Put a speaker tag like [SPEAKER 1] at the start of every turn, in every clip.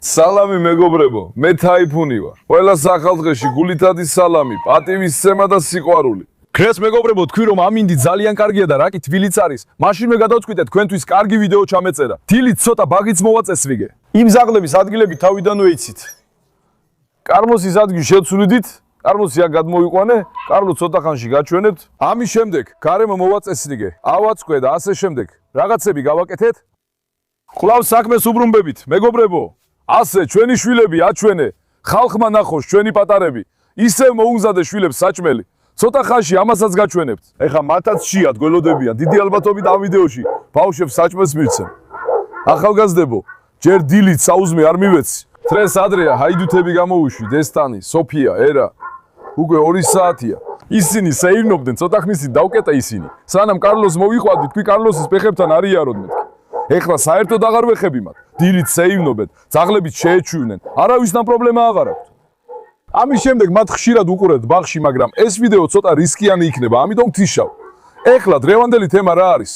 [SPEAKER 1] სალამი მეგობრებო, მე თაიფუნი ვარ. ყველა სახალხოში გულითადი სალამი, პატივისცემა და სიყვარული.
[SPEAKER 2] ქრეს მეგობრებო, თქვი რომ ამინდი ძალიან კარგია და რაკი თბილიც არის. მაშინვე გადავწყვიტე თქვენთვის კარგი ვიდეო ჩამეწერა. დილით ცოტა ბაღიც მოვაწესრიგე. იმ ზაღლების ადგილები თავიდანვე იცით. კარლოსის ადგილ შევცვლიდით, კარლოსი აქ გადმოვიყვანე, კარლო ცოტა ხანში გაჩვენებთ. ამის შემდეგ გარემო მოვაწესრიგე, ავაწყვე და ასე შემდეგ. რაღაცები გავაკეთეთ. კვლავ საქმეს უბრუნდებით, მეგობრებო. ასე ჩვენი შვილები აჩვენე, ხალხმა ნახოს ჩვენი პატარები. ისევ მოუმზადე შვილებს საჭმელი. ცოტა ხანში ამასაც გაჩვენებთ. ეხა მათაც შეად გველოდებიან. დიდი ალბათობით ამ ვიდეოში ბავშვებს საჭმელს მივცემ. ახალგაზრდებო, ჯერ დილით საუზმე არ მივეცი. დღეს ადრეა ჰაიდუთები გამოვუშვი, დესტანი, სოფია, ერა. უკვე 2 საათია. ისინი სეირნობდნენ, ცოტა ხნისით დავკეტა ისინი. სანამ კარლოს მოვიყვანდი, თქვი კარლოსის ფეხებთან არ იაროთ მეთქი. ეხლა საერთოდ აღარ ვეხები მათ. დილით სეირნობენ, ძაღლებით შეეჩვივნენ. არავისთან პრობლემა აღარ აქვს. ამის შემდეგ მათ ხშირად უყურებთ ბაღში, მაგრამ ეს ვიდეო ცოტა რისკიანი იქნება, ამიტომ ვთიშავ. ეხლა დღევანდელი თემა რა არის?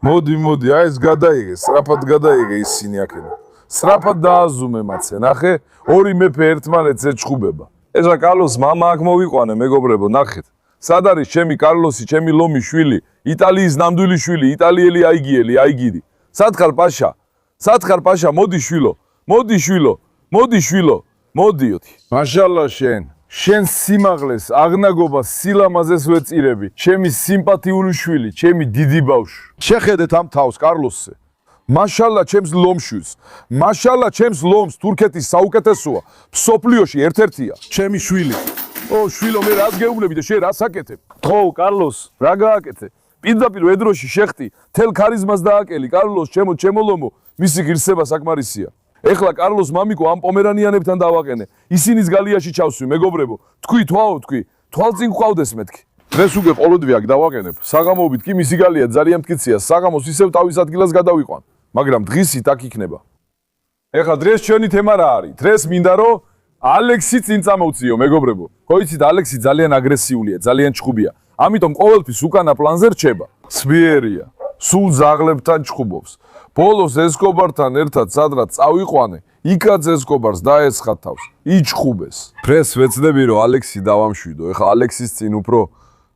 [SPEAKER 2] მოდი, აი ეს გადაიღე, სწრაფად გადაიღე ისინი აქედან. სწრაფად დააზუმე მათზე, ნახე, 2 მეფე ერთმანეთს ეჩხუბება. ეხლა კარლოს მამა აქ მოვიყვანე, მეგობრებო, ნახეთ. სად არის ჩემი კარლოსი, ჩემი ლომი შვილი, იტალიის ნამდვილი შვილი, იტალიელი აიგიელი, აიგირი. სათხარ პაშა, მოდი შვილო, მოდიოდი. მაშალა შენ სიმაღლეს, აღნაგობას, სილამაზეს ვეწირები, ჩემი სიმპათიური შვილი, ჩემი დიდი ბავშვი. შეხედეთ ამ თავს კარლოსზე. მაშალა ჩემს ლომშვილს, მაშალა ჩემს ლომს, თურქეთის საუკეთესოა, მსოფლიოში ერთ-ერთია, ჩემი შვილი. შვილო, მე რას გეუბნები და შენ რას აკეთებ? თქო, კარლოს, რა გააკეთე? პირდაპირ ვედროში შეხტი, თელ ქარიზმას დააკელი, კარლოს, ჩემო ლომო, მისი ღირსება საკმარისია. ეხლა კარლოს მამიკო ამ პომერანიანებთან დავაყენე. ისინიც გალიაში ჩავსვი, მეგობრებო. თქვი, თვალწინ გვყავდეს მეთქი. დღეს უკვე ყოლოდვე აქ დავაყენებ. საღამოობით კი მისი გალია ძალიან მტკიცია. საღამოს ისევ თავის ადგილას გადავიყვან, მაგრამ დღისით აქ იქნება. ეხლა დღეს ჩვენი თემა რა არის? დღეს მინდა რომ ალექსი წინ წამოვწიო, მეგობრებო. ხო იცით, ალექსი ძალიან აგრესიულია, ძალიან ჩხუბია. ამიტომ ყოველთვის უკანა პლანზე რჩება. სვიერია, სულ ზაღლებთან ჩხუბობს. ბოლოს ესკობართან ერთად სადღაც წავიყვანე, იქაც ესკობარს დაეცხა თავს, იჩხუბეს. დღეს ვეცდები რომ ალექსი დავამშვიდო. ეხლა ალექსის წინ უფრო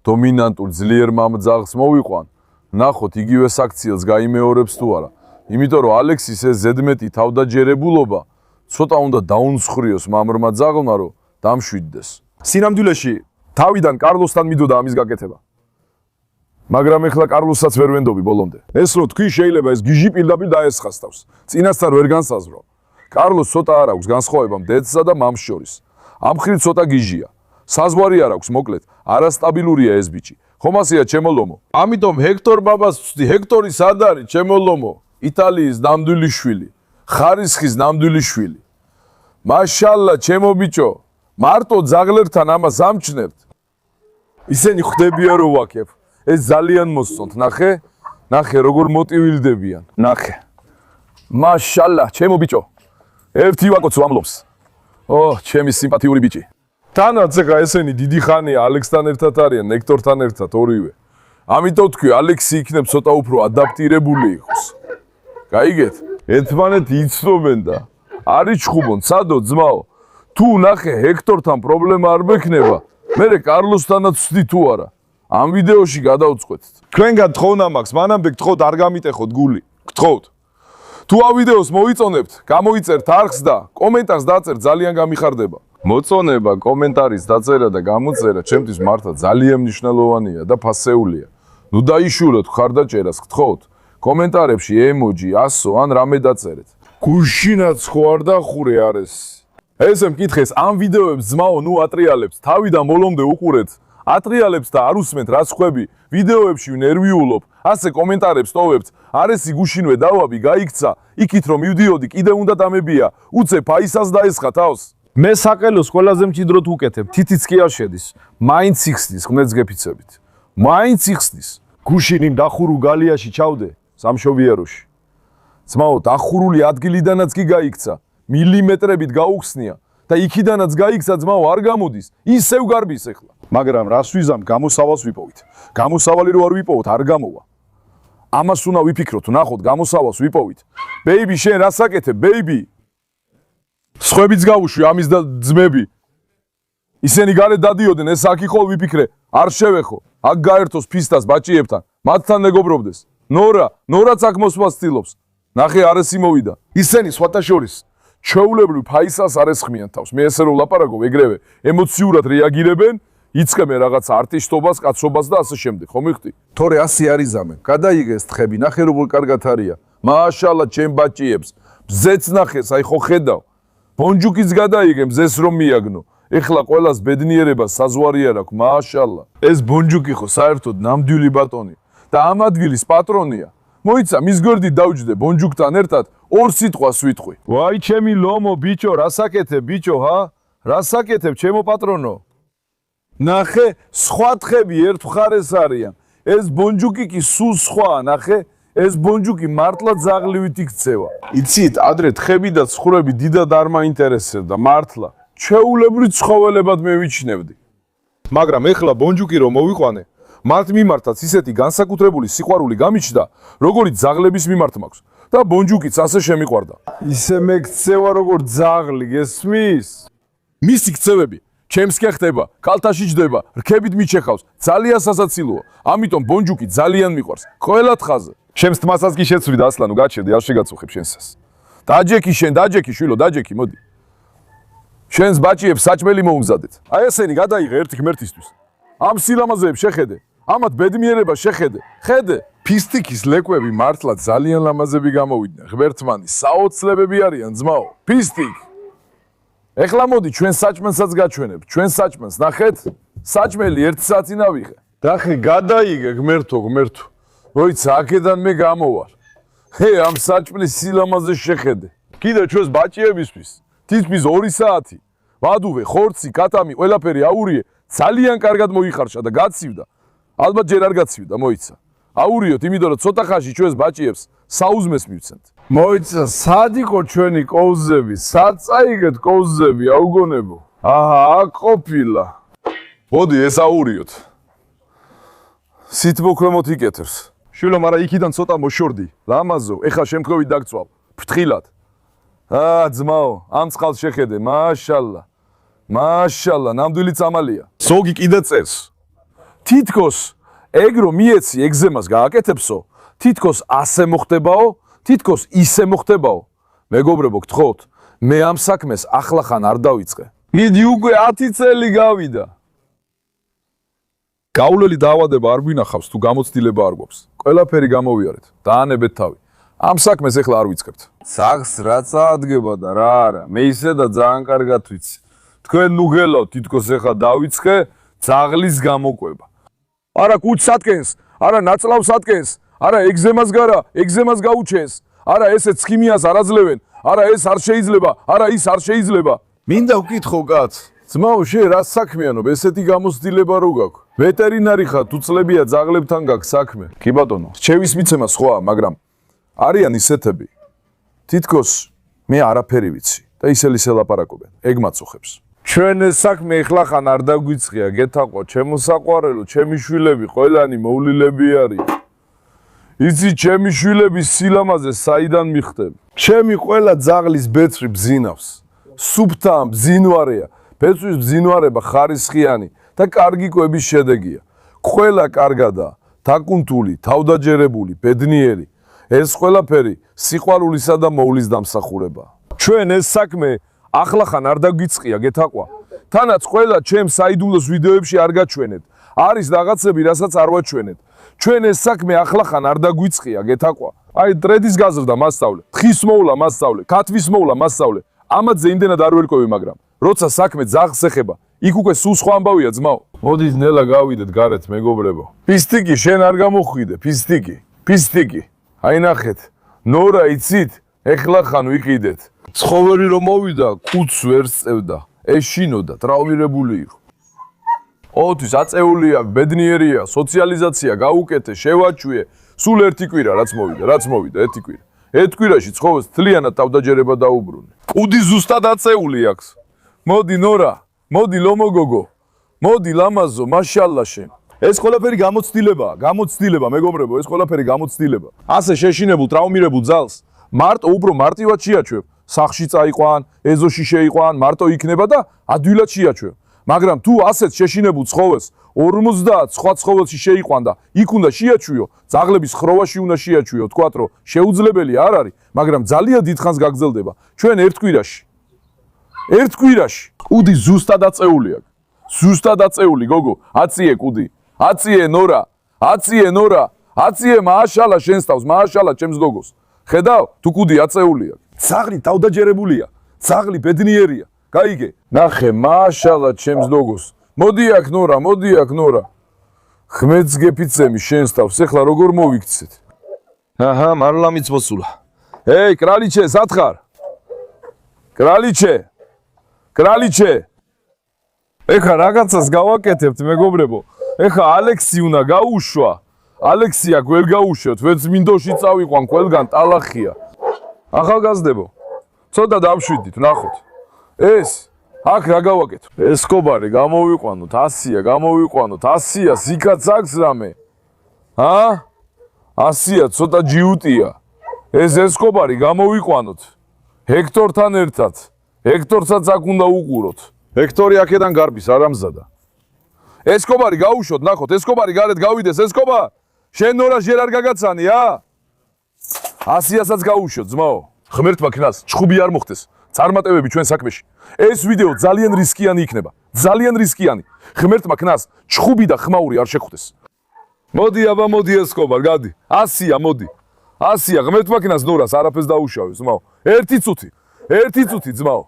[SPEAKER 2] დომინანტურ ძლიერ მამძაღს მოვიყვან. ნახოთ იგივე საქციელს გაიმეორებს თუ არა. იმიტომ რომ ალექსის ეს ზედმეტი თავდაჯერებულობა ცოტა უნდა დაუნცხრიოს მამრმა ძაღლმა რომ დამშვიდდეს. სინამდვილეში თავიდან კარლოსთან მიდოდა ამის გაკეთება. მაგრამ ეხლა კარლოსაც ვერ ვენდობი ბოლომდე. ეს რო თქვი შეიძლება ეს გიჟი პირდაპირ დაესხას თავს. წინასწარ ვერ განსაზღვრო. კარლოს ცოტა არ აქვს განსხვავება დედსა და მამს შორის. ამ მხრივ ცოტა გიჟია. საზღვარი არ აქვს, მოკლედ, არასტაბილურია ეს ბიჭი. ხომასია ჩემო ლომო. ამიტომ ჰექტორ ბაბას ვწვდი, ჰექტორი სად არის, ჩემო ლომო? იტალიის ნამდვილი შვილი, ხარისხის ნამდვილი შვილი. მაშალა, ჩემო ბიჭო, მარტო ძაღლებთან ამას ამჩნევთ. ისინი ხვდებიან რომ ვაკებ. ეს ძალიან მოსწონთ, ნახე როგორ მოტივირდებიან, ნახე. მაშალა, ჩემო ბიჭო. ერთი ვაკოცო ამლობს. ჩემი სიმპათიური ბიჭი. თანაც ეხა ესენი დიდი ხანია ალექსთან ერთად არიან, ნექტორთან ერთად ორივე. ამიტომ თქვი, ალექსი იქნებ ცოტა უფრო ადაპტირებული იყოს. გაიგეთ? ერთმანეთი იცნობენ და არ იჩხუბონ, სადო ძმაო. თუ ნახე ჰექტორთან პრობლემა არ მექნება, მერე კარლოსთანაც ვცდი თუ არა. ამ ვიდეოში გადავწყვეტთ. თქვენგან გთხოვნა მაქვს, მანამდე გთხოვთ არ გამიტეხოთ გული. გთხოვთ. თუ ამ ვიდეოს მოიწონებთ, გამოიწერთ არხს და კომენტარს დაწერთ, ძალიან გამიხარდება. მოწონება, კომენტარის დაწერა და გამოწერა ჩემთვის მართლა ძალიან მნიშვნელოვანია და ფასეულია. ნუ დაიშუროთ ხარდაჭერას, გთხოვთ. კომენტარებში ემოჯი, ასო ან რამე დაწერეთ. გუშინაც ხო არ დახურე არის. ესე მკითხეს ამ ვიდეოებს ძმაო, ნუ ატრიალებს, თავიდან ბოლომდე უყურეთ. ატრიალებს და არ უსმენთ რა სხვები, ვიდეოებში ნერვიულობ, ასე კომენტარებს ტოვებთ, არესი გუშინვე დავაბი, გაიქცა, იქით რომ მივდიოდი, კიდე უნდა დამებია, უცე ფაისას დაესხა თავს. მე საყელოს ყველაზე მჭიდროდ ვუკეთებ, თითიც კი არ შედის, მაინც იხსნის, ღმერთს გეფიცებით. მაინც იხსნის. გუშინი დახურულ გალიაში ჩავდე, სამშობიაროში. ძმაო, დახურული ადგილიდანაც კი გაიქცა, მილიმეტრებით გაუხსნია და იქიდანაც გაიქცა ძმაო არ გამოდის, ისევ გარბის ეხლა. მაგრამ რას ვიზამ, გამოსავალს ვიპოვით. გამოსავალი რო არ ვიპოვოთ, არ გამოვა.
[SPEAKER 1] ამას უნდა ვიფიქროთ, ნახოთ, გამოსავალს ვიპოვით. ბეიბი, შენ რას აკეთებ, ბეიბი? სხვებიც გავუშვი, ამის და ძმები. ისინი გარეთ დადიოდნენ, ეს აქ იყო ვიფიქრე, არ შევეხო. აქ გაერთოს ფისტას ბაჭიებთან, მათთან მეგობრობდეს. ნორაც აქ მოსვას ცდილობს. ნახე, არესი მოვიდა. ისინი სხვათა შორის ჩვეულებრივ ფაისას არ ესხმიან თავს. მე ესე რომ ვლაპარაკობ, ეგრევე ემოციურად რეაგირებენ, იწყებენ რაღაც არტისტობას, კაცობას და ასე შემდეგ. ხო მიხდი? თორე ასე არ იზამენ. გადაიგეს თხები, ნახე როგორ კარგად არია. მაშალა ჩემ ბაჭიებს. ბზეც ნახეს, აი ხო ხედავ. ბონჯუკიც გადაიგე მზეს რომ მიაგნო. ეხლა ყველას ბედნიერება საზღვარი არ აქვს, მაშალა. ეს ბონჯუკი ხო საერთოდ ნამდვილი ბატონი და ამ ადგილის პატრონია. მოიცა, მის გვერდით დავჯდე ბონჯუკთან ერთად, ორ სიტყვას ვიტყვი. ვაი, ჩემი ლომო, ბიჭო, რას აკეთებ, ბიჭო, ჰა? რას აკეთებ, ჩემო პატრონო? ნახე, სხვა თხები ერთ მხარეს არიან. ეს ბონჯუკი კი სულ სხვაა, ნახე. ეს ბონჯუკი მართლა ძაღლივით იქცევა. იცით, ადრე თხები და ცხვრები დიდად არ მაინტერესებდა, მართლა. ჩვეულებრივ ცხოველებად მევიჩნევდი. მაგრამ ეხლა ბონჯუკი რომ მოვიყვანე, მათ მიმართაც ისეთი განსაკუთრებული სიყვარული გამიჩნდა, როგორც ძაღლების მიმართ მაქვს. და ბონჯუკიც ასე შემიყვარდა. ისე მეკცევა როგორც ძაღლი, გესმის? მისი ქცევები ჩემს კი ხდება, კალთაში ჯდება, რქებით მიჩეხავს, ძალიან სასაცილოა. ამიტომ ბონჯუკი ძალიან მიყვარს. ყველა თხაზე. ჩემს თმასაც კი შეცვიდა ასლანო, გაჩერდი, არ შეგაწუხებ შენსას. დაჯექი შენ, დაჯექი შვილო, დაჯექი, მოდი. შენს ბაჭიებს საჭმელი მოუმზადეთ. აი ესენი გადაიღე ერთი ღმერთისთვის. ამ სილამაზეებს შეხედე. ამათ ბედნიერება შეხედე. ხედე, ფისტიკის ლეკვები მართლა ძალიან ლამაზები გამოვიდნენ. ღმერთმანი, საოცრებები არიან, ძმაო. ფისტიკ. ეხლა მოდი ჩვენ საჭმელსაც გაჩვენებ. ჩვენ საჭმელს ნახეთ. საჭმელი 1 საათი ნავიღე. დახი, გადაიღე ღმერთო. მოიცა, აქედან მე გამოვარ. ამ საჭმლის სილამაზე შეხედე. კიდევ ჩვენს ბაჭიებისთვის. თითქმის 2 საათი. ვადუვე, ხორცი, კატამი, ყველაფერი აურიე, ძალიან კარგად მოიხარშა და გაცივდა. ალბათ ჯერ არ გაცივდა, მოიცა. აურიოთ, იმიტომ რომ ცოტა ხანში ჩვენს ბაჭიებს საუზმეს მივცემთ. მოიცა, სად იყო ჩვენი კოვზები? სად წაიგეთ კოვზები, აუგონებო? აჰა, აქ ყოფილა. მოდი, ეს აურიოთ. სითბოქვემოთ იკეთებს. შვილო, მაგრამ იქიდან ცოტა მოშორდი. ლამაზო, ეხლა შემთხვევით დაგწვალ. ფრთხილად. ძმაო, ამ წყალს შეხედე, მაშალა. მაშალა, ნამდვილი წამალია. ზოგი კიდე წერს. თითქოს ეგ რომ მიეცი ეგზემას გააკეთებსო, თითქოს ასე მოხდებაო, თითქოს ისე მოხდებაო. მეგობრებო, გთხოვთ, მე ამ საქმეს ახლახან არ დავიწყე. მიდი უკვე 10 წელი გავიდა. გავლელი დაავადება არ გვინახავს თუ გამოცდილება არ გვაქვს. ყველაფერი გამოვიარეთ, დაანებეთ თავი. ამ საქმეს ეხლა არ ვიწყებთ. სახლს რაც აადგება და რა არა, მე ისე და ძალიან კარგად ვიცი. თქვენ ნუ გელავთ, თითქოს ეხლა დავიწყე ძაღლის გამოკვება. არა კუჩს ატკენს, არა ნაწლავს ატკენს, არა ეგზემას გარა, ეგზემას გაუჩენს, არა ესეც ქიმიას არ აძლევენ, არა ეს არ შეიძლება, არა ის არ შეიძლება. მინდა ვკითხო კაც, ძმაო, შენ რა საქმიანობ, ესეთი გამოცდილება რო გაქვს? ვეტერინარი ხარ, თუ წლებია ძაღლებთან გაქვს საქმე? კი ბატონო, რჩევის მიცემა სხვაა, მაგრამ არიან ისეთები. თითქოს მე არაფერი ვიცი და ისე ლაპარაკობენ, ეგ მაწუხებს. ჩვენ ეს საქმე ეხლახან არ დაგვიწყია, გეთაყვა, ჩემო საყვარელო, ჩემი შვილები ყველანი მოვლილები არიან. იცი, ჩემი შვილების სილამაზე საიდან მიხდები? ჩემი ყველა ძაღლის ბეწვი ბზინავს. სუფთა ბზინვარეა, ბეწვის ბზინვარება ხარისხიანი და კარგი კვების შედეგია. ყველა კარგადაა, დაკუნთული, თავდაჯერებული, ბედნიერი. ეს ყველაფერი სიყვარულისა და მოვლის დამსახურებაა. ჩვენ ეს საქმე ახლახან არ დაგვიწყია, გეთაყვა. თანაც ყველა ჩემს საიდუმლოს ვიდეოებში არ გაჩვენეთ. არის რაღაცები, რასაც არ ვაჩვენეთ. ჩვენ ეს საქმე ახლახან არ დაგვიწყია, გეთაყვა. აი, ტრედის გაზრდა მასწავლე, თხის მოვლა მასწავლე, ქათვის მოვლა მასწავლე. ამათზე იმდენად არ ვერკვევი, მაგრამ როცა საქმე ძაღლს ეხება, იქ უკვე სულ სხვა ამბავია, ძმაო. მოდით ნელა გავიდეთ გარეთ, მეგობრებო. ფისტიკი, შენ არ გამოხვიდე, ფისტიკი. აი ნახეთ, ნორა იცით, ეხლახან ვიყიდეთ. ცხოველი რომ მოვიდა, კუცს ვერ სწევდა, ეშინოდა, ტრავმირებული იყო. ოთვის აწეულია, ბედნიერია, სოციალიზაცია გაუკეთე, შევაჩვიე, სულ ერთი კვირა რაც მოვიდა, ერთი კვირა. ერთ კვირაში ცხოველს თლიანად თავდაჯერება დაუბრუნე. კუდი ზუსტად აწეული აქვს. მოდი ნორა, მოდი ლომოგოგო, მოდი ლამაზო, მაშალა შენ. ეს ყველაფერი გამოცდილება, მეგობრებო, ეს ყველაფერი გამოცდილება. ასე შეშინებულ, ტრაუმირებულ ძალს მარტო უფრო მარტივად შეაჩვევ. სახში წაიყვან, ეზოში შეიყვან, მარტო იქნება და ადვილად შეაჩვევ. მაგრამ თუ ასეთ შეშინებულ ცხოველს 50 სხვა ცხოველში შეიყვან და იქ უნდა შეაჩვიო, ძაღლების ხროვაში უნდა შეაჩვიო, თქვათ რომ შეუძლებელი არ არის, მაგრამ ძალიან დიდხანს გაგრძელდება. ჩვენ ერთ კვირაში კუდი ზუსტად აწეული აქვს. ზუსტად აწეული, გოგო, აციე კუდი. აციე ნორა, აციე მააშალა შენს თავს, მააშალა ჩემს გოგოს. ხედავ, თუ კუდი აწეული აქვს. ძაღლი თავდაჯერებულია, ძაღლი ბედნიერია. გაიგე? ნახე, მააშალა ჩემს გოგოს. მოდი აქ ნორა. ხმეთს გეფიცემი შენს თავს, ეხლა როგორ მოვიქცეთ? აჰა, მარლამიც მოსულა. ეი, კრალიჩე, სათხარ? კრალიჩე. ეხლა რაღაცას გავაკეთებთ, მეგობრებო. ეხლა ალექსი უნდა გაუშვა. ალექსია გველ გაუშვეთ, ვერც მინდოში წავიყვან, ყველგან ტალახია. ახალგაზრდებო, ცოტა დავშვიდით, ნახოთ. ეს აქ რა გავაკეთო? ესკობარი გამოვიყვანოთ, 100-ია, სიკაც აქვს რამე? 100-ია, ცოტა ჯიუტია. ეს ესკობარი გამოვიყვანოთ. ჰექტორთან ერთად. ჰექტორსაც აქ უნდა უყუროთ. ჰექტორი აქედან გარბის, არ ამზადა. ესკობარი გაუშვოთ, ნახოთ, ესკობარი გარეთ გავიდეს, ესკობა. შენ ნორა ჯერ არ გაგაცანი, 100-იასაც გაუშვოთ, ძმაო. ღმერთმა ქნას, ჭხუბი არ მოხდეს. წარმატებები ჩვენ საქმეში. ეს ვიდეო ძალიან რისკიანი იქნება. ძალიან რისკიანი. ღმერთმა ქნას, ჭხუბი და ხმაური არ შეხვდეს. მოდი აბა, მოდი ესკობარ, გადი. 100-ია, მოდი. 100-ია, ღმერთმა ქნას ნორას არაფერს დაუშავე, ძმაო. ერთი წუთი, ძმაო.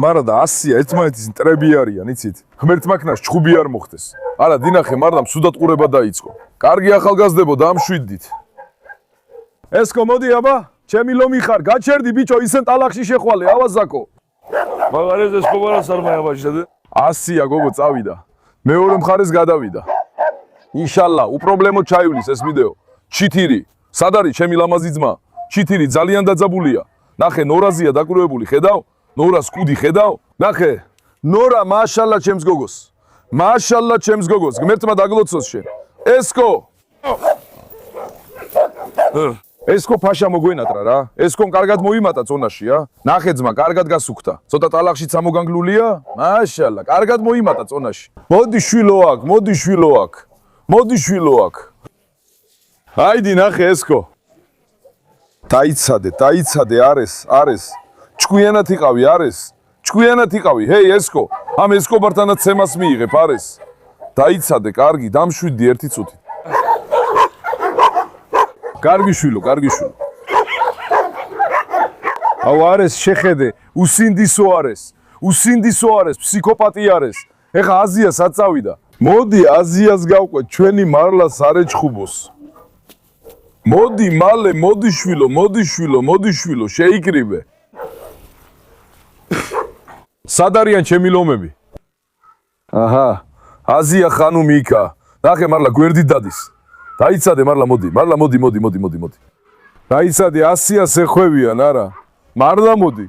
[SPEAKER 1] მარა და 100-ია, ერთმანეთის მტრები არიან, იცით? ღმერთმა ქნას, ჭხუბი არ მოხდეს. არა, დინახე, მარდამ სუდად ყურება დაიწყო. კარგი ახალგაზრდებო, დამშვიდით. ესკო, მოდი აბა. ჩემი ლომი ხარ, გაჩერდი ბიჭო, ისენ ტალახში შეხვალე, ავაზაკო.
[SPEAKER 2] მაგარეს ესკობარას არ მაიაბაჭდე.
[SPEAKER 1] 100-ია, გოგო, წავიდა. მეორე მხარეს გადავიდა. ინშალლა, უპრობლემოდ ჩაივლის ეს ვიდეო. ჩითირი, სად არის ჩემი ლამაზი ძმა? ჩითირი ძალიან დაძაბულია. ნახე, ნორაზია დაკურებული, ხედავ? ნორას კუდი ხედავ? ნახე, ნორა მაშალა ჩემს გოგოს. მაშალა ჩემს გოგოს, ღმერთმა დაგლოცოს შენ. ესკო. ესკო ფაშა მოგვენატრა რა. ესკომ კარგად მოიმატა წონაში, ნახე ძმა, კარგად გასუქთა. ცოტა ტალახშიც ამოგანგლულია? მაშალა, კარგად მოიმატა წონაში. მოდი შვილო აქ. ჰაიდი, ნახე ესკო. დაიცადე, არის. ჭკვიანად იყავი, ჰეი ესკო. ამ ესკობართანაც ცემას მიიღებ, არის. დაიცადე, კარგი, დამშვიდი ერთი წუთი. კარგი შვილო. აუ არის შეხედე, უსინდისო არის, ფსიქოპატი არის. ეხა აზიას აწავიდა. მოდი აზიას გავყვეთ, ჩვენი მარლას არ ეჭხუბოს. მოდი მალე, მოდი შვილო, შეიკრიბე. სად არიან ჩემი ლომები? აჰა, აზია ხანუმი იქა. ნახე მარლა გვერდით დადის. დაიცადე მარლა, მოდი. დაიცადე 100-ას ეხვევიან, არა. მარლა მოდი.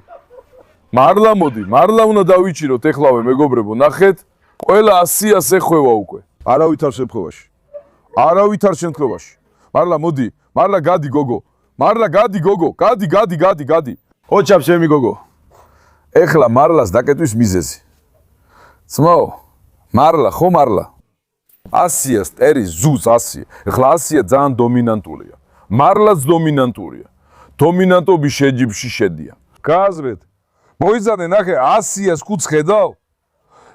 [SPEAKER 1] მარლა უნდა დავიჭიროთ ეხლავე, მეგობრებო, ნახეთ. ყველა 100-ას ეხვევა უკვე. არავით არ შემთხვევაში. მარლა მოდი. მარლა გადი გოგო. გადი. ოჩაფ ჩემი გოგო. ეხლა მარლას დაკეტვის მიზეზი. ძმაო, მარლა. 100-ია სტერი ზუს 100. ეხლა 100-ია ძალიან დომინანტულია. მარლაც დომინანტურია. დომინანტობის შეჯიბში შედიან. გააზრეთ. მოიზადე, ნახე, 100-იას კუც ხედავ?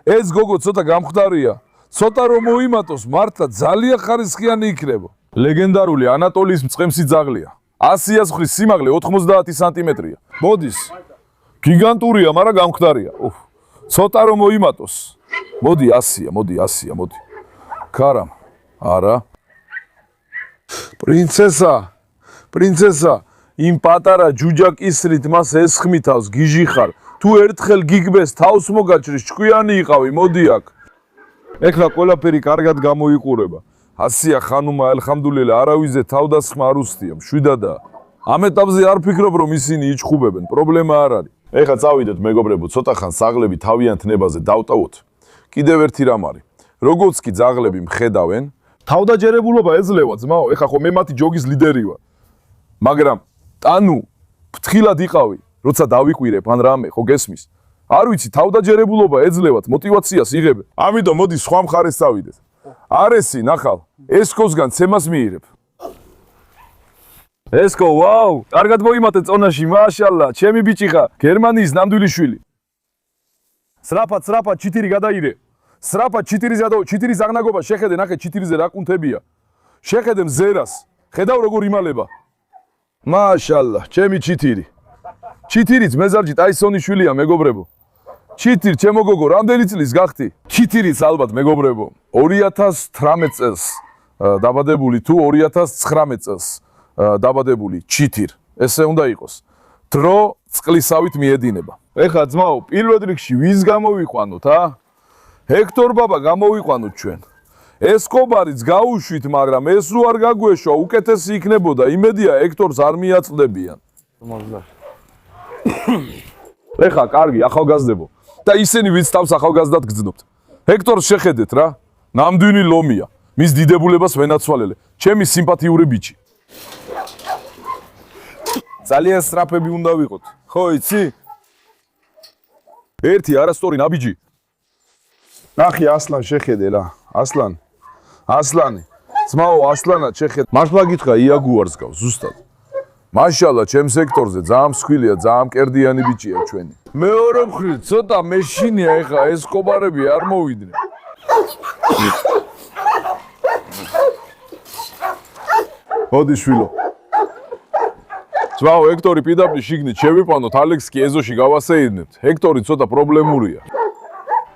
[SPEAKER 1] ეს გოგო ცოტა გამხდარია. ცოტა რომ მოიმატოს, მართლა ძალიან ხარისხიანი იქნება. ლეგენდარული ანატოლიის მწყემსი ძაღლია. 100-იას ხრის სიმაღლე 90 სანტიმეტრია. მოდის. გიგანტურია, მაგრამ გამხდარია. ცოტა რომ მოიმატოს. მოდი 100-ია, მოდი. ქარამ. არა. პრინცესა, იმ პატარა ჯუჯაკისრით მას ესხმითავს, გიჟი ხარ. თუ ერთხელ გიგბეს თავს მოგაჭრის, ჭკვიანი იყავი, მოდი აქ. ეხლა ყველაფერი კარგად გამოიყურება. 100-ია ხანუმა ელხამდულილა, არავიზე თავდასხმა არ უსტია, მშვიდადაა. ამ ეტაპზე არ ფიქრობ, რომ ისინი იჭხუბებენ, პრობლემა არ არის. ეხლა წავიდეთ, მეგობრებო, ცოტა ხანს საღლები თავიანთ ნებაზე დავტოვოთ. კიდევ ერთი რამ არის. როგორც კი ძაღლები მხედავენ, თავდაჯერებულობა ეძლევა ძმაო, ეხა ხო მე მათი ჯოგის ლიდერი ვარ. მაგრამ ტანუ ფრთხილად იყავი, როცა დავიყვირებ ან რამე, ხო გესმის? არ ვიცი, თავდაჯერებულობა ეძლევათ, мотивაციას იღებენ. ამიტომ მოდი სხვა მხარეს წავიდეთ. არესი, ნახავ, ესკოსგან ცემას მიიღებ. ესკო, ვაუ, კარგად მოიმატე წონაში, მაშალა, ჩემი ბიჭი ხარ, გერმანიის ნამდვილი შვილი. სრაფად, ჩიტირი გადაირე. სრაფად ჩიტირის აღნაგობა შეხედე, ნახე ჩიტირიზე რა კუნთებია. შეხედე მზერას. ხედავ როგორ იმალება. მაშალა, ჩემი ჩიტირი. ჩიტირიც მეზარჯი ტაისონის შვილია, მეგობრებო. ჩიტირ, ჩემო გოგო, რამდენი წლის გახდი? ჩიტირიც ალბათ, მეგობრებო. 2018 წელს დაბადებული თუ 2019 წელს დაბადებული ჩიტირ. ესე უნდა იყოს. დრო წყლისავით მიედინება. ეხლა ძმაო, პირველ რიგში ვის გამოვიყვანოთ, ა? ჰექტორ ბაბა გამოვიყვანოთ ჩვენ. ესკობარიც გაუშვით, მაგრამ ეს რო არ გაგვეშვა, უკეთესი იქნებოდა. იმედია ჰექტორს არ მიაწვდებიან. ეხლა კარგი, ახალგაზრდებო. და ისინი ვინც თავს ახალგაზრდად გძნობთ. ჰექტორს შეხედეთ რა. ნამდვილი ლომია. მის დიდებულებას ვენაცვალელე. ჩემი სიმპათიური ბიჭი. ძალიან სწრაფები უნდა ვიყოთ. ხო იცი? ერთი არასწორი ნაბიჯი.
[SPEAKER 2] ნახე ასლან შეხედე რა. ასლანი. ძმაო, ასლანად შეხედე.
[SPEAKER 1] მართლა გითხრა იაგუარს გავს ზუსტად. მაშალა, ჩემს სექტორზე ძალიან მსხვილია, ძალიან მკერდიანი ბიჭია ჩვენი. მეორე მხრივ, ცოტა მეშინია ეხა ესკობარები არ მოვიდნენ. მოდი შვილო. ძმაო, ჰექტორი პირდაპირ შიგნით შევიყვანოთ, ალექს კი ეზოში გავასეირნებთ. ჰექტორი ცოტა პრობლემურია.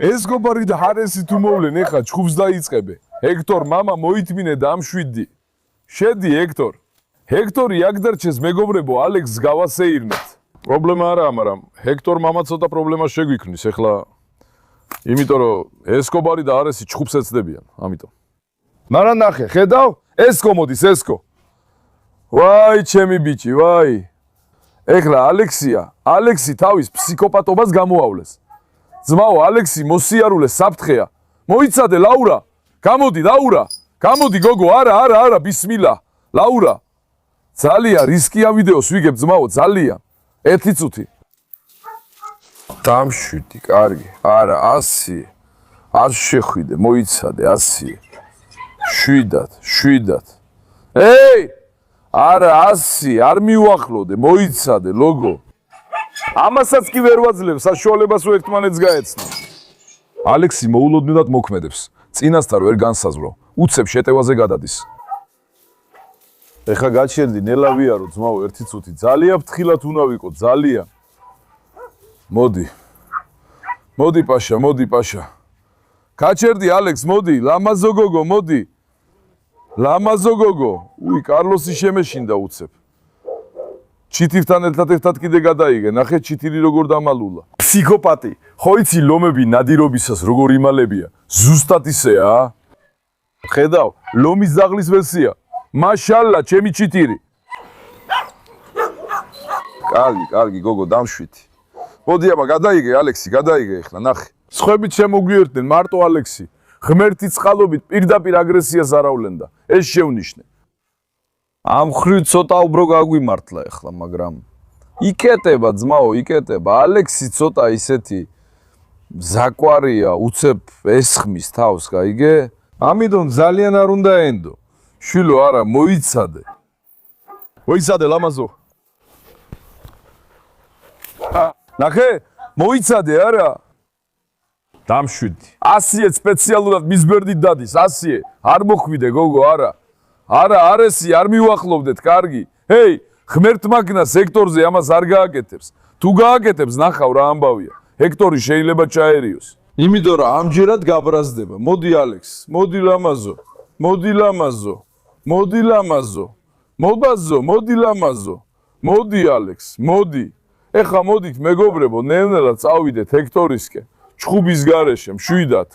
[SPEAKER 1] ესკობარი და ჰარესი თუ მოვლენ, ეხა ჩხუბს დაიწყებე. ჰექტორ, მამა მოითმინე და ამშვიდი. შედი, ჰექტორ. ჰექტორი აქ დარჩეს, მეგობრებო, ალექს გავასეირნებთ. პრობლემა არაა, მაგრამ ჰექტორ მამა ცოტა პრობლემას შეგვიქმნის ეხლა. იმიტომ რომ ესკობარი და არესი ჩხუბს ეცდებიან, ამიტომ. მაგრამ ნახე, ხედავ? ესკო მოდის, ესკო. ვაი, ჩემი ბიჭი, ვაი. ეხლა ალექსი თავის ფსიქოპატობას გამოავლეს. ძმაო, ალექსი მოსიარულე საფრთხეა. მოიცადე, ლაურა. გამოდი, ლაურა. გამოდი, გოგო, არა, ბისმილა. ლაურა. ძალიან რისკია ვიდეოს ვიგებ, ძმაო, ძალიან. 1 წუთი. დამშვიდი, კარგი. არა, 100. არ შეხვიდე, მოიცადე, 100. 7. ეი! არა, 100, არ მიუახლოვდე, მოიცადე, ლოგო. ამასაც კი ვერ ვაძლევ, საშუალებას რო ერთმანეთს გაეცნო. ალექსი მოულოდნელად მოქმედებს. წინასწარ ვერ განსაზღვრო. უცებ შეტევაზე გადადის. ეხა გაჩერდი, ნელა ვიარო, ძმაო, 1 წუთი. ძალიან ფრთხილად უნდა ვიყო, ძალიან. მოდი, პაშა. გაჩერდი, ალექს, მოდი, ლამაზო გოგო, მოდი. ლამაზო გოგო. უი, კარლოსი შემეშინდა უცებ. ჩიტირთან ერთად კიდე გადაიგე, ნახე ჩიტირი როგორ დამალულა. ფსიქოპატი. ხო იცი ლომები ნადირობისას როგორ იმალებია? ზუსტად ისეა. ხედავ, ლომის ზაღლის ვერსია. მაშალა, ჩემი ჩიტირი. კარგი, გოგო, დამშვიდი. მოდი აბა, გადაიგე, ალექსი, გადაიგე ეხლა, ნახე. სხვებით შემოგვიერთდნენ, მარტო ალექსი. ღმერთი წყალობით პირდაპირ აგრესიას არავლენდა. ეს შევნიშნე. ამ ხრივ ცოტა უბრო გაგვიმართლა ეხლა, მაგრამ იკეტება, ძმაო, იკეტება. ალექსი ცოტა ისეთი ზაკვარია, უცებ ესხმის თავს, გაიგე? ამიტომ ძალიან არ უნდა ენდო. შვილო, არა, მოიცადე. მოიცადე, ლამაზო. ნახე, მოიცადე, არა. დამშვიდი. 100 სპეციალურად მის ბერდით დადის, 100. არ მოხვიდე, გოგო, არა. არა, არესი, არ მიუახლოვდეთ, კარგი. ჰეი, ღმერთმაგნას ჰექტორზე ამას არ გააკეთებს. თუ გააკეთებს, ნახავ რა ამბავია. ჰექტორი შეიძლება ჩაერიოს. იმიტომ რომ ამჯერად გაბრაზდება. მოდი ალექს, მოდი ლამაზო. მოდი ლამაზო. მოდი ალექს, მოდი. ეხა მოდით, მეგობრებო, ნელ-ნელა წავიდეთ ჰექტორისკენ. ჩხუბის გარეშე, მშვიდად.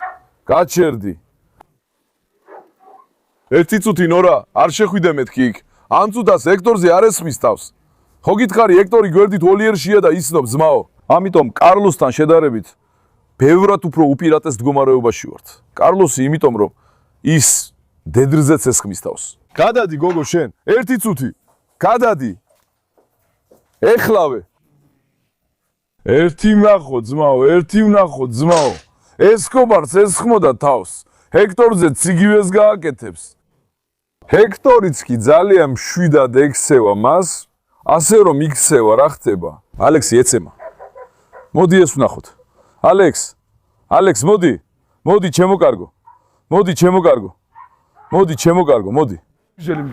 [SPEAKER 1] გაჩერდი. 1 წუთი ნორა, არ შეხვიდე მეთქი იქ. ამ წუთას ჰექტორზე არ ესმის თავს. ხო გითხარი, ჰექტორი გვერდით ოლიერშია და ისნობს, ძმაო. ამიტომ კარლოსთან შედარებით ბევრად უფრო უპირატეს მდგომარეობაში ვართ. კარლოსი იმიტომ რომ ის დედრზეც ესხმის თავს. გადადი გოგო შენ, ერთი წუთი. გადადი. ეხლავე. ერთი ვნახო ძმაო, ერთი ვნახო ძმაო. ესკობარს ესხმოდა თავს. ჰექტორზე ციგივეს გააკეთებს. ჰექტორიც კი ძალიან მშვიდად ექცევა მას, ასე რომ იქცევა რა ხდება. ალექსი ეცემა. მოდი ეს ვნახოთ. ალექს, მოდი. მოდი ჩემო კარგო. მოდი ჩემო კარგო. მოდი ჩემო კარგო, მოდი. გიჟელიმ.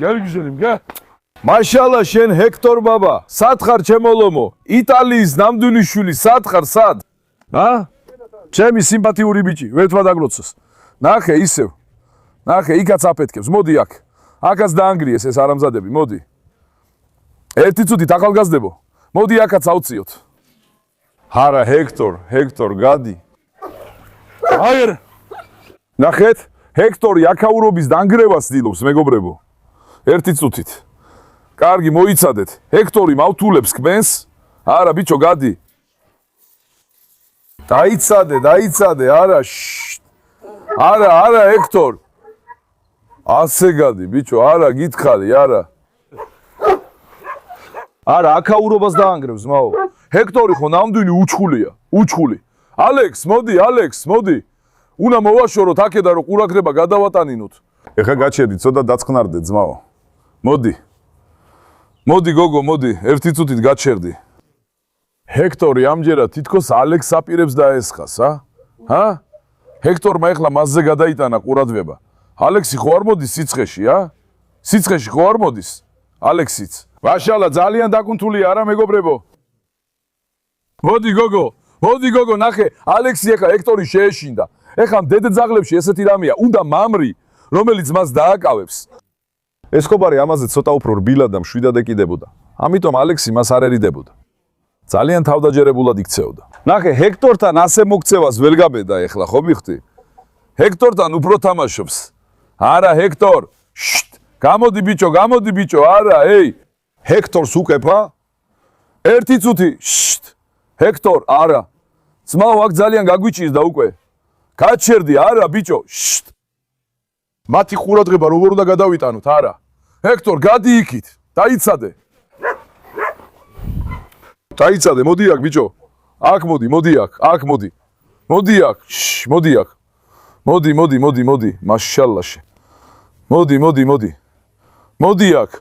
[SPEAKER 1] მაშალა შენ ჰექტორ ბაბა, სად ხარ ჩემო ლომო? იტალიის ნამდვილი შვილი, სად ხარ, სად? ჩემი სიმპათიური ბიჭი, ვერთმა დაგლოცოს. ნახე ისევ. ნახე, იქაც აფეთქებს. მოდი აქ. აქაც დაანგრიეს ეს არამზადები, მოდი. ერთი წუთით ახალგაზრდებო. მოდი აქაც ავწიოთ. არა, ჰექტორ, გადი. აერ. ნახეთ, ჰექტორი აქაურობის დანგრევას ცდილობს, მეგობრებო. ერთი წუთით. კარგი, მოიცადეთ. ჰექტორი მავთულებს კმენს. არა, ბიჭო, გადი. დაიცადე, არა. არა, ჰექტორ. ასე გადი, ბიჭო, არა, გითხარი, არა. არა, აქაურობას დაანგრევს, მაო. ჰექტორი ხო ნამდვილი უჩხულია, უჩხული. ალექს, მოდი. უნდა მოვაშოროთ აქედან რომ ყურაქრება გადავატანინოთ. ეხა გაჩერდი, ცოტა დაწყნარდე, ძმაო. მოდი გოგო, მოდი, ერთი წუთით გაჩერდი. ჰექტორი ამჯერად თითქოს ალექს აპირებს დაესხას, ჰექტორმა ეხლა მასზე გადაიტანა ყურადღება. ალექსი ხო არ მოდის სიცხეში, სიცხეში ხო არ მოდის? ალექსიც. ვაშალა ძალიან დაკუნთულია არა მეგობრებო? მოდი გოგო, ნახე, ალექსი ეხლა ჰექტორი შეეშინდა. ეხლა დედძაღლებში ესეთი რამეა, უნდა მამრი, რომელიც მას დააკავებს. ესკობარი ამაზე ცოტა უფრო რბილად და მშვიდად ეკიდებოდა. ამიტომ ალექსი მას არ ერიდებოდა. ძალიან თავდაჯერებულად იქცეოდა. ნახე, ჰექტორთან ასე მოქცევას ვერ გაბედა ეხლა, ხო მიხდი? ჰექტორთან უფრო თამაშობს. არა, ჰექტორ. გამოდი ბიჭო, არა, ჰექტორს უკეფა? ერთი წუთი. ჰექტორ, არა. ძმაო, აქ ძალიან გაგვიჭირდა უკვე. გაჩერდი, არა, ბიჭო. მათი ყურადღება როგორ უნდა გადავიტანოთ, არა. ჰექტორ, გადი იქით. დაიცადე, მოდი აქ, ბიჭო. აქ მოდი. მოდი აქ. მოდი. მაშალლაში. მოდი აქ.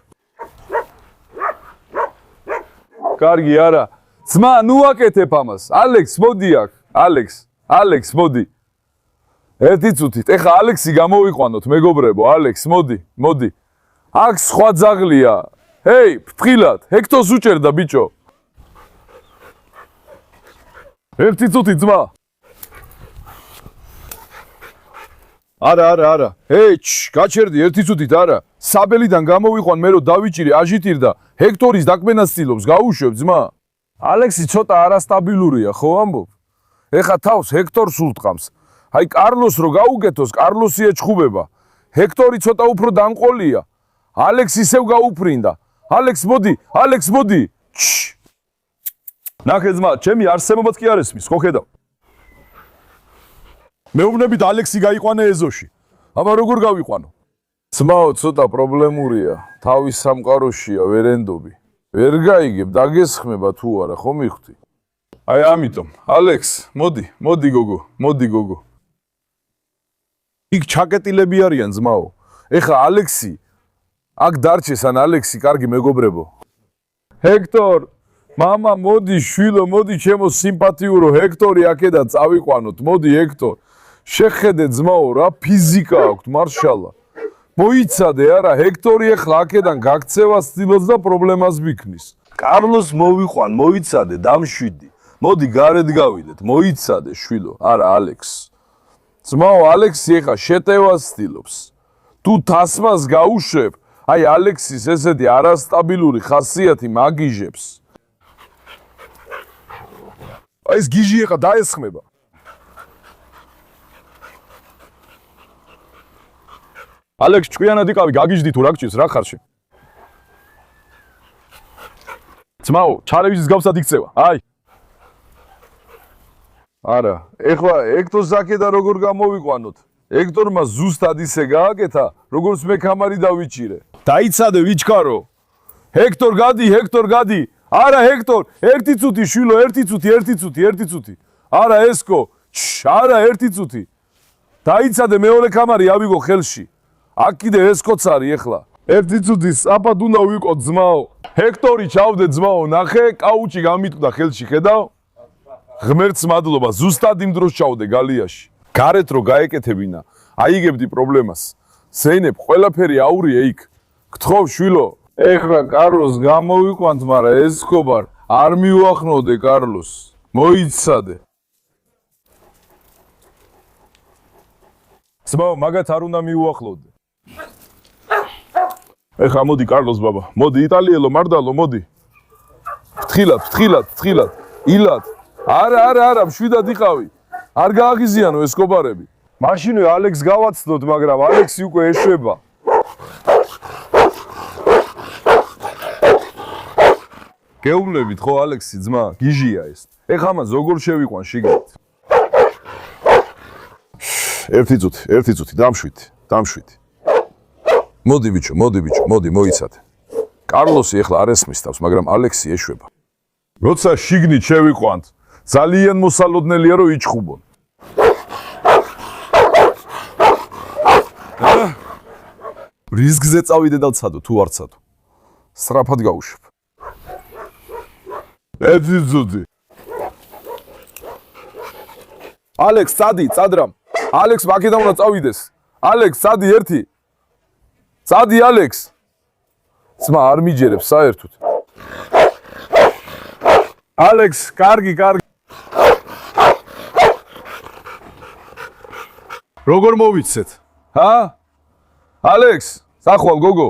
[SPEAKER 1] კარგი, არა. ძმა, ნუ აკეთებ ამას. ალექს, მოდი აქ. ალექს, მოდი. ერთი წუთით. ეხა ალექსი გამოვიყვანოთ, მეგობრებო. ალექს, მოდი. აქ სხვა ძაღლია. ფრთხილად. ჰექტორს უჭერდა, ბიჭო. ერთი წუთი, ძმა. არა. გაჩერდი ერთი წუთით, არა. საბელიდან გამოვიყვან, მე რომ დავიჭირი, აჟიტირდა. ჰექტორის დაკმენას ცდილობს, გაუშვებ, ძმა. ალექსი ცოტა არასტაბილურია, ხო ამბობ? ეხა თავს ჰექტორს ულტყამს. აი კარლოს რო გაუგეთოს, კარლოსი ეჩხუბება. ჰექტორი ცოტა უფრო დამყოლია. ალექს ისევ გაუფრინდა. ალექს, მოდი. ნახე ძმა, ჩემი არსებობაც კი არ ესმის, ხო ხედავ? მეუბნებით ალექსი გაიყვანე ეზოში. აბა როგორ გავიყვანო? ძმაო, ცოტა პრობლემურია. თავის სამყაროშია, ვერენდობი. ვერ გაიგებ, დაგესხმება თუ არა, ხო მიხდი? აი ამიტომ, ალექს, მოდი გოგო. იქ ჩაკეტილები არიან, ძმაო. ეხა ალექსი აქ დარჩეს, ან ალექსი კარგი მეგობრებო. ჰექტორ, მამა, მოდი, შვილო, მოდი, ჩემო სიმპათიურო, ჰექტორი აქედან წავიყვანოთ, მოდი, ჰექტორ. შეხედე, ძმაო, რა ფიზიკა აქვს, მარშალა. მოიცადე, არა, ჰექტორი ეხლა აქედან გაქცევას ცდილობს და პრობლემას მიქნის. კარლოს მოვიყვან, მოიცადე, დამშვიდი. მოდი, გარეთ გავიდეთ, მოიცადე, შვილო, არა, ალექს. ძმაო, ალექსი ეხლა შეტევას ცდილობს. თუ თასმას გაუშვებ, აი ალექსის ესეთი არასტაბილური ხასიათი მაგიჟებს. აი ეს გიჟი ეხლა დაესხმება. ალექს, ჭკვიანად იყავი, გაგიჟდი თუ რა გჭირს, რა ხარში? ძმაო, ჩარევის მსგავსად იქცევა, აი.
[SPEAKER 2] არა, ეხლა ექტორს აქედა როგორ გამოვიყვანოთ? ექტორმა ზუსტად ისე გააკეთა, როგორც მე კამარი დავიჭირე.
[SPEAKER 1] დაიცადე ვიჩქარო. ჰექტორ გადი. არა ჰექტორ, ერთი წუთი შვილო, ერთი წუთი. არა ესკო, არა ერთი წუთი. დაიცადე მეორე კამარი ავიღო ხელში. აქ კიდე ესკოც არის ეხლა. ერთი წუთი საფად უნდა ვიყო ძმაო. ჰექტორი ჩავდე ძმაო, ნახე, კაუჩი გამიტყდა ხელში, ხედავ? ღმერთს მადლობა, ზუსტად იმ დროს ჩავდე გალიაში. გარეთ რო გაეკეთებინა, აიგებდი პრობლემას. ზეინებ, ყველაფერი აურია იქ. გთხოვ შვილო,
[SPEAKER 2] ეხლა კარლოს გამოვიყვანთ, მაგრამ ესკობარ არ მიუახნოდე კარლოს. მოიცადე.
[SPEAKER 1] ძმაო, მაგათ არ უნდა მიუახლოვდე. ეხლა მოდი კარლოს ბაბა, მოდი იტალიელო მარდალო, მოდი. ფრთხილად, ილად. არა, მშვიდად იყავი. არ გააღიზიანო ესკობარები. მაშინვე ალექს გავაცნოთ, მაგრამ ალექსი უკვე ეშვება. გეუბნებით ხო ალექსი ძმა, გიჟია ეს. ეხლა მას როგორ შევიყვან შიგნით? ერთი წუთი, დამშვით. მოდი ბიჭო, მოიცადე. კარლოსი ეხლა არ ესმის თავს, მაგრამ ალექსი ეშვება. როცა შიგნით შევიყვანთ, ძალიან მოსალოდნელია რომ იჩხუბონ. რისკზე წავიდე და ვცადო, თუ არ ცადო. სწრაფად გავუშვებ. ერთი წუთი. ალექს, წადრამ. ალექს მაკედან უნდა წავიდეს. ალექს, წადი ერთი. წადი ალექს. ძმა არ მიჯერებს საერთოდ. ალექს, კარგი. როგორ მოვიცეთ? ალექს, სახვალ გოგო.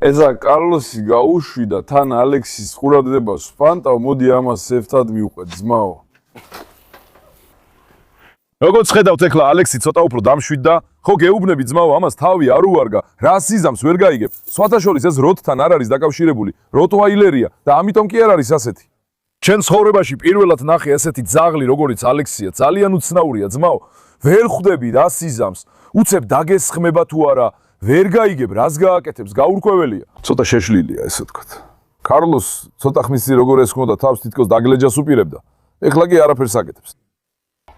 [SPEAKER 2] ესა კარლოსი გაუშვიდა, თან ალექსის ყურადღებას ვფანტავ, მოდი ამას სეფთად მივყვეთ, ძმაო.
[SPEAKER 1] როგორც ხედავთ ეხლა ალექსი ცოტა უფრო დამშვიდდა, ხო გეუბნები ძმაო, ამას თავი არ უარგა, რა სიზამს ვერ გაიგებ. სხვათა შორის ეს როთთან არ არის დაკავშირებული, როტვაილერია და ამიტომ კი არ არის ასეთი. ჩემ ცხოვრებაში პირველად ნახე ასეთი ძაღლი, როგორიც ალექსია, ძალიან უცნაურია ძმაო. ვერ ხვდები რა სიზამს, უცებ დაგესხმება თუ არა, ვერ გაიგებ რას გააკეთებს, გაურკვეველია. ცოტა შეშლილია ესე ვთქვათ. კარლოს ცოტა ხმისი როგორ ესხმოდა თავს თითქოს დაგლეჯას უპირებდა. ეხლა კი არაფერს აკეთებს.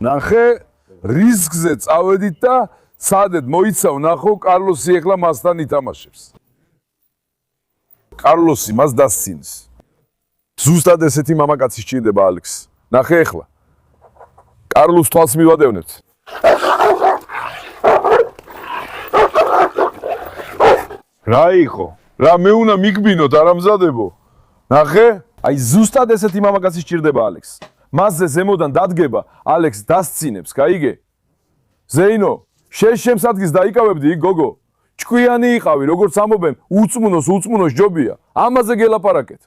[SPEAKER 1] ნახე, რისკზე წავედით და სადეთ მოიცავ, ნახო, კარლოსი ეხლა მასთან ითამაშებს. კარლოსი მას დასცინის. ზუსტად ესეთი მამაკაცი სჭირდება ალექს. ნახე ეხლა. კარლოს თვალს მივადევნებთ. რა იყო? რა მე უნდა მიგბინოთ არამზადებო? ნახე, აი ზუსტად ესეთი მამაკაცი სჭირდება ალექს. მასზე ზემოდან დადგება, ალექს დასცინებს, გაიგე? ზეინო, შემს ადგილს დაიკავებდი იქ გოგო. ჭკვიანი იყავი, როგორც ამობენ, უწმუნოს ჯობია. ამაზე გელაპარაკეთ.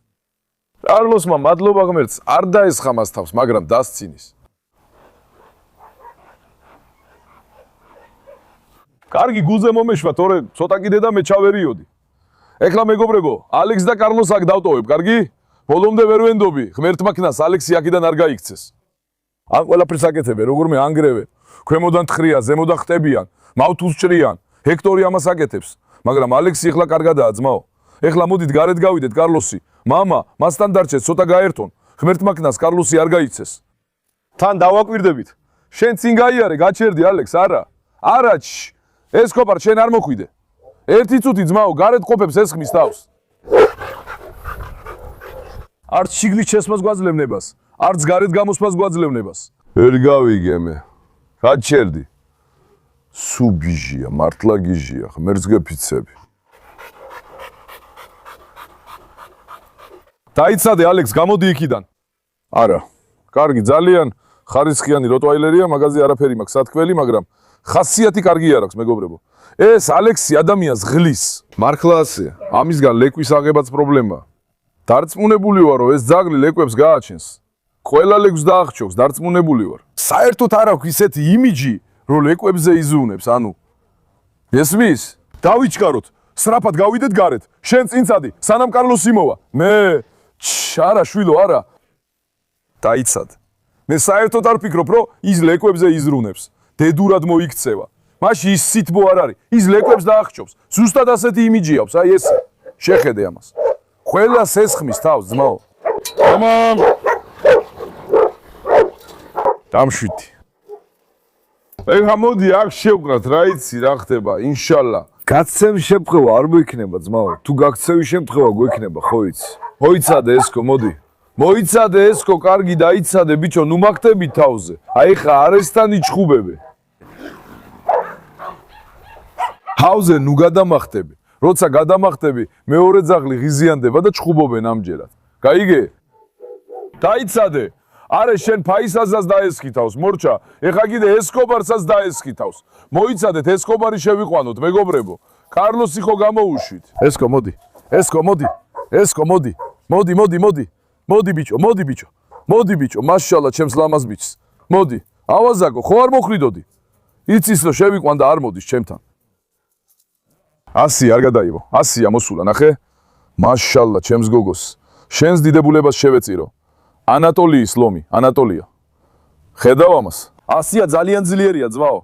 [SPEAKER 1] კარლოსმა მადლობა ღმერთს, არ დაესხა მას თავს, მაგრამ დასცინის. კარგი გულზე მომეშვა, თორე ცოტა კიდე და მე ჩავერიოდი. ეხლა მეგობრებო, ალექს და კარლოს აქ დავტოვებ, კარგი? ბოლომდე ვერ ვენდობი, ღმერთმა ქნას ალექსი აქედან არ გაიქცეს. ან ყველაფერს აკეთებენ, როგორმე ანგრევენ, ქვემოდან თხრიან, ზემოდან ხტებიან, მავთულს ჭრიან, ჰექტორი ამას აკეთებს, მაგრამ ალექსი ეხლა კარგადაა ძმაო. ეხლა მოდით გარეთ გავიდეთ კარლოსი. მამა, მასთან დარჩეთ, ცოტა გაერთონ. ღმერთმა ქნას კარლოსი არ გაიქცეს. თან დავაკვირდებით. შენ წინ გაიარე, გაჩერდი ალექს, არა. არა, ესკობარ, შენ არ მოხვიდე. ერთი წუთი ძმაო, გარეთ ყოფებს ესხმის თავს. არც შიგნით შესვლას გვაძლევნებას, არც გარეთ გამოსვლას გვაძლევნებას.
[SPEAKER 2] ვერ გავიგე მე. გაჩერდი. სუ გიჟია, მართლა გიჟია, ღმერთს გეფიცები.
[SPEAKER 1] დაიცადე ალექს, გამოდი იქიდან.
[SPEAKER 2] არა. კარგი, ძალიან ხარისხიანი როტვაილერია, მაგაზე არაფერი მაქვს სათქმელი, მაგრამ ხასიათი კარგი არ აქვს, მეგობრებო. ეს ალექსი ადამიანს ღლის.
[SPEAKER 1] მართლა ასეა, ამისგან ლეკვის აღებაც პრობლემაა. დარწმუნებული ვარ, რომ ეს ძაღლი ლეკვებს გააჩენს. ყველა ლეკვს დაახჩობს, დარწმუნებული ვარ. საერთოდ არ აქვს ისეთი იმიჯი, რომ ლეკვებზე იზუნებს, ანუ. ესმის? დავიჩქაროთ, სწრაფად გავიდეთ გარეთ. შენ წინცადი, სანამ კარლოსი მოვა. მე არა, შვილო, არა. დაიცადე. მე საერთოდ არ ფიქრობ, რომ ის ლეკვებზე იზრუნებს. დედურად მოიქცევა. მაშინ ის სითბო არ არის. ის ლეკვებს დაახჭობს. ზუსტად ასეთი იმიჯი აქვს, აი ეს. შეხედე ამას. ყველას ესხმის თავს, ძმაო. ამამ. დამშვიდი. ეხა მოდი აქ შევყრათ, რა იცი, რა ხდება, ინშალა.
[SPEAKER 2] გაცემის შემთხვევა არ მოიქნება ძმაო. თუ გაქცევის შემთხვევა გვექნება, ხო იცი? მოიცადე ესკო, მოდი. მოიცადე ესკო, კარგი დაიცადე, ბიჭო, ნუ მაგდები თავზე. აი ხა არესთან იჩხუბები. თავზე ნუ გადამახტები. როცა გადამახტები, მეორე ძაღლი ღიზიანდება და ჩხუბობენ ამჯერად. გაიგე? დაიცადე. არე შენ ფაისაზას დაესხითავს, მორჩა. ეხა კიდე ესკობარსაც დაესხითავს. მოიცადეთ, ესკობარი შევიყვანოთ, მეგობრებო. კარლოსი ხო გამოუშვით. ესკო, მოდი. ესკო, მოდი. ესკო, მოდი. მოდი, მოდი, მოდი. მოდი ბიჭო, მოდი ბიჭო. მოდი ბიჭო, მაშალა ჩემს ლამაზ ბიჭს. მოდი. ავაზაკო, ხო არ მოხრიდოდი? იცის რომ შევიყვან და არ მოდის ჩემთან. 100 არ გადაივა. 100 მოსულა, ნახე. მაშალა ჩემს გოგოს. შენს დიდებულებას შევეწირო. ანატოლიის ლომი, ანატოლია. ხედავ ამას? 100 ძალიან ძლიერია, ძმაო.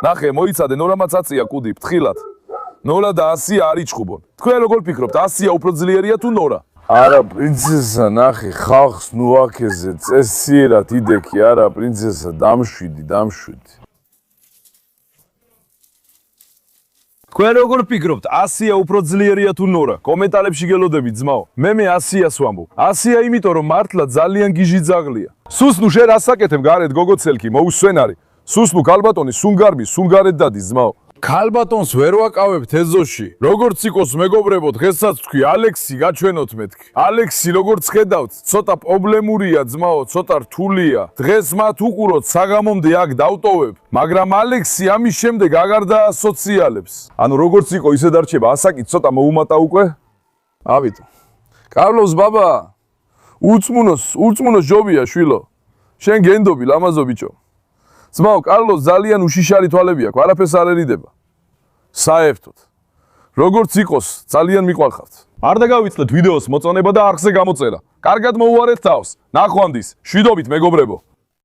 [SPEAKER 2] ნახე, მოიცადე, ნორამაც აწია კუდი, ფრთხილად. ნორა და 100 არ იჩხუბონ. თქვენ როგორ ფიქრობთ, 100 უფრო ძლიერია თუ ნორა? არა, პრინცესა, ნახე, ხალხს ნუ აქეზე, წესიერად იდექი, არა, პრინცესა, დამშვიდი, დამშვიდი.
[SPEAKER 1] თქვენ როგორ ფიქრობთ, 100 უფრო ძლიერია თუ ნორა? კომენტარებში გელოდებით, ძმაო. მე 100-ს ვამბობ. 100 იმიტომ რომ მართლა ძალიან გიჟი ძაღლია. სუსნუ შენ რას აკეთებ გარეთ გოგოცელკი, მოუსვენარი. სუსნუ ქალბატონი სუნგარბი, სუნგარეთ დადის, ძმაო. ქალბატონს ვერ ვაკავებთ ეზოში. როგორც იყოს მეგობრებო, დღესაც თქვი ალექსი გაჩვენოთ მეთქი. ალექსი როგორც ხედავთ, ცოტა პრობლემურია, ძმაო, ცოტა რთულია. დღეს მათ უყუროთ საღამომდე აქ დავტოვებ, მაგრამ ალექსი ამის შემდეგ აღარ დაასოციალებს. ანუ როგორც იყო, ისე დარჩება. ასაკი ცოტა მოუმატა უკვე. ავიტო. კარლოს ბაბა, უწმუნოს ჯობია შვილო. შენ გენდობი ლამაზო ბიჭო. ძმაო, კარლოს ძალიან უშიშარი თვალები აქვს, არაფერს არ ერიდება. საერთოდ. როგორც იყოს, ძალიან მიყვარხართ. არ დაგავიწყდეთ ვიდეოს მოწონება და არხზე გამოწერა. კარგად მოუარეთ თავს. ნახვამდის, შვიდობით მეგობრებო.